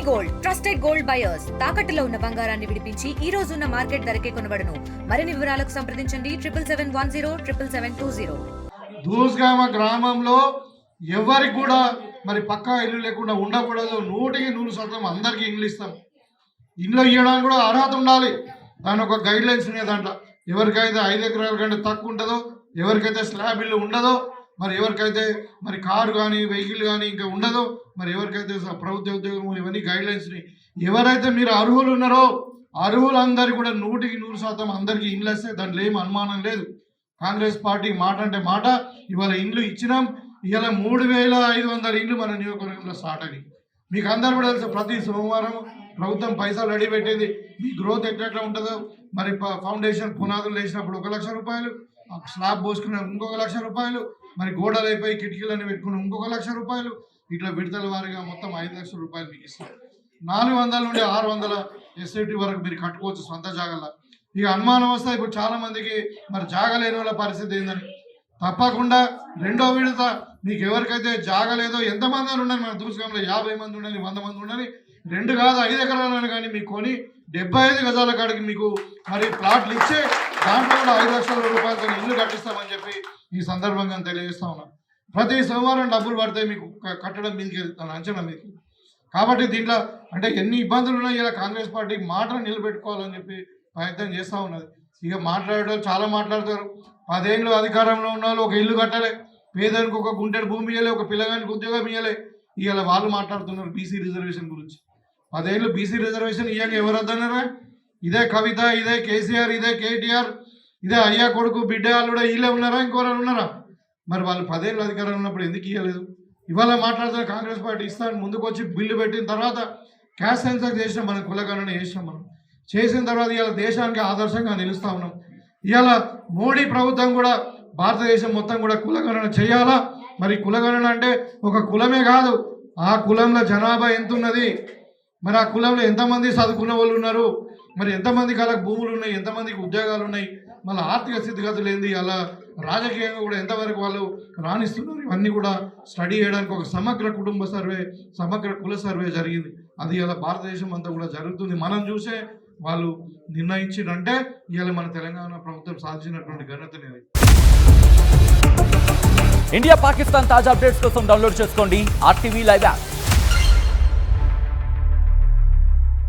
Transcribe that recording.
Gold trusted gold buyers తాకట్టులో ఉన్న బంగారాన్ని విడిపించి ఈ రోజు ఉన్న మార్కెట్ ధరకే కొనబడును. మరిన్ని వివరాలకు సంప్రదించండి 77107720. దూస్గామ గ్రామంలో ఎవరికి కూడా మరి పక్కా ఇల్లు లేకుండా ఉండకూడదు. 100% అందరికీ ఇల్లు ఇస్తాం. ఇల్లు ఇవ్వడానికి కూడా అర్హత ఉండాలి. దాని ఒక గైడ్ లైన్స్ ఉన్నాయి. దాంట్లో ఎవరికైతే 5 ఎకరాల కంటే తక్కువ ఉంటుందో, ఎవరికైతే స్లాబ్ ఇల్లు ఉండదో, మరి ఎవరికైతే మరి కారు కానీ వెహికల్ కానీ ఇంకా ఉండదో, మరి ఎవరికైతే ప్రభుత్వ ఉద్యోగం, ఇవన్నీ గైడ్ లైన్స్ని ఎవరైతే మీరు అర్హులు ఉన్నారో అర్హులందరికీ కూడా 100% అందరికీ ఇల్లు వస్తే దాంట్లో ఏం అనుమానం లేదు. కాంగ్రెస్ పార్టీ మాట అంటే మాట. ఇవాళ ఇండ్లు ఇచ్చినాం. ఇవాళ 3500 ఇండ్లు మన నియోజకవర్గంలో స్టార్ట్ అయ్యి. మీకు అందరు కూడా తెలుసు, ప్రతి సోమవారం ప్రభుత్వం పైసలు రెడీ పెట్టింది. మీ గ్రోత్ ఎట్లా ఉంటుందో, మరి ఫౌండేషన్ పునాదులు వేసినప్పుడు 1 లక్ష రూపాయలు, స్లాబ్ పోసుకున్న ఇంకొక 1 లక్ష రూపాయలు, మరి గోడలు అయిపోయి కిటికీలను పెట్టుకున్న ఇంకొక 1 లక్ష రూపాయలు, ఇట్లా విడతల వారిగా మొత్తం 5 లక్షల రూపాయలు మీకు ఇస్తారు. 400 నుండి 600 ఎస్ఐటీ వరకు మీరు కట్టుకోవచ్చు సొంత జాగాలో. ఇక అనుమానం వస్తే ఇప్పుడు చాలా మందికి మరి జాగా లేని వాళ్ళ పరిస్థితి ఏందని, తప్పకుండా 2వ విడత మీకు ఎవరికైతే జాగా లేదో, ఎంతమంది ఉండని మన దూసుకంలో 50 మంది ఉండని, 100 మంది ఉండని, 2 కాదు 5 ఎకరాలను కానీ మీకు కొని 75 గజాల కాడికి మీకు మరి ప్లాట్లు ఇచ్చే దాంట్లో కూడా 5 లక్షల రూపాయలతో ఇల్లు కట్టిస్తామని చెప్పి ఈ సందర్భంగా తెలియజేస్తా ఉన్నాం. ప్రతి సోమవారం డబ్బులు పడితే మీకు కట్టడం మీదకి అంచనా మీకు. కాబట్టి దీంట్లో అంటే ఎన్ని ఇబ్బందులు ఉన్నాయి, ఇలా కాంగ్రెస్ పార్టీ మాటను నిలబెట్టుకోవాలని చెప్పి ప్రయత్నం చేస్తూ ఉన్నది. ఇక మాట్లాడేవాళ్ళు చాలా మాట్లాడతారు. 10 ఏళ్ళు అధికారంలో ఉన్న వాళ్ళు ఒక ఇల్లు కట్టలే, పేదలకు ఒక గుంటెడు భూమి ఇవ్వలే, ఒక పిల్లగానికి ఉద్యోగం ఇవ్వలే. ఇవాళ వాళ్ళు మాట్లాడుతున్నారు బీసీ రిజర్వేషన్ గురించి. 10 ఏళ్ళు బీసీ రిజర్వేషన్ ఇవ్వక ఎవరు వద్దన్నారా? ఇదే కవిత, ఇదే కేసీఆర్, ఇదే కేటీఆర్, ఇదే అయ్యా కొడుకు బిడ్డ వాళ్ళు కూడా వీళ్ళే ఉన్నారా, ఇంకోరు ఉన్నారా? మరి వాళ్ళు 10 ఏళ్ళు అధికారంలో ఉన్నప్పుడు ఎందుకు ఇవ్వలేదు? ఇవాళ మాట్లాడుతున్న కాంగ్రెస్ పార్టీ ఇస్తాను ముందుకు వచ్చి బిల్లు పెట్టిన తర్వాత క్యాస్ట్ సెన్సర్ చేసినాం, మనం కులగణన చేసినాం. మనం చేసిన తర్వాత ఇవాళ దేశానికి ఆదర్శంగా నిలుస్తూ ఉన్నాం. ఇవాళ మోడీ ప్రభుత్వం కూడా భారతదేశం మొత్తం కూడా కులగణన చేయాలా. మరి కులగణన అంటే ఒక కులమే కాదు, ఆ కులంలో జనాభా ఎంత ఉన్నది, మరి ఆ కులంలో ఎంతమంది చదువుకున్న వాళ్ళు ఉన్నారు, మరి ఎంతమందికి అలా భూములు ఉన్నాయి, ఎంతమందికి ఉద్యోగాలు ఉన్నాయి, మళ్ళీ ఆర్థిక స్థితిగతులు ఏంది, అలా రాజకీయంగా కూడా ఎంతవరకు వాళ్ళు రాణిస్తున్నారు, ఇవన్నీ కూడా స్టడీ చేయడానికి ఒక సమగ్ర కుటుంబ సర్వే, సమగ్ర కుల సర్వే జరిగింది. అది ఇలా భారతదేశం అంతా కూడా జరుగుతుంది. మనం చూసే వాళ్ళు నిర్ణయించిందంటే ఇవాళ మన తెలంగాణ ప్రభుత్వం సాధించినటువంటి ఘనతనేది. ఇండియా పాకిస్తాన్ తాజా అప్డేట్స్ కోసం డౌన్లోడ్ చేసుకోండి RTV లైవ్ యాప్.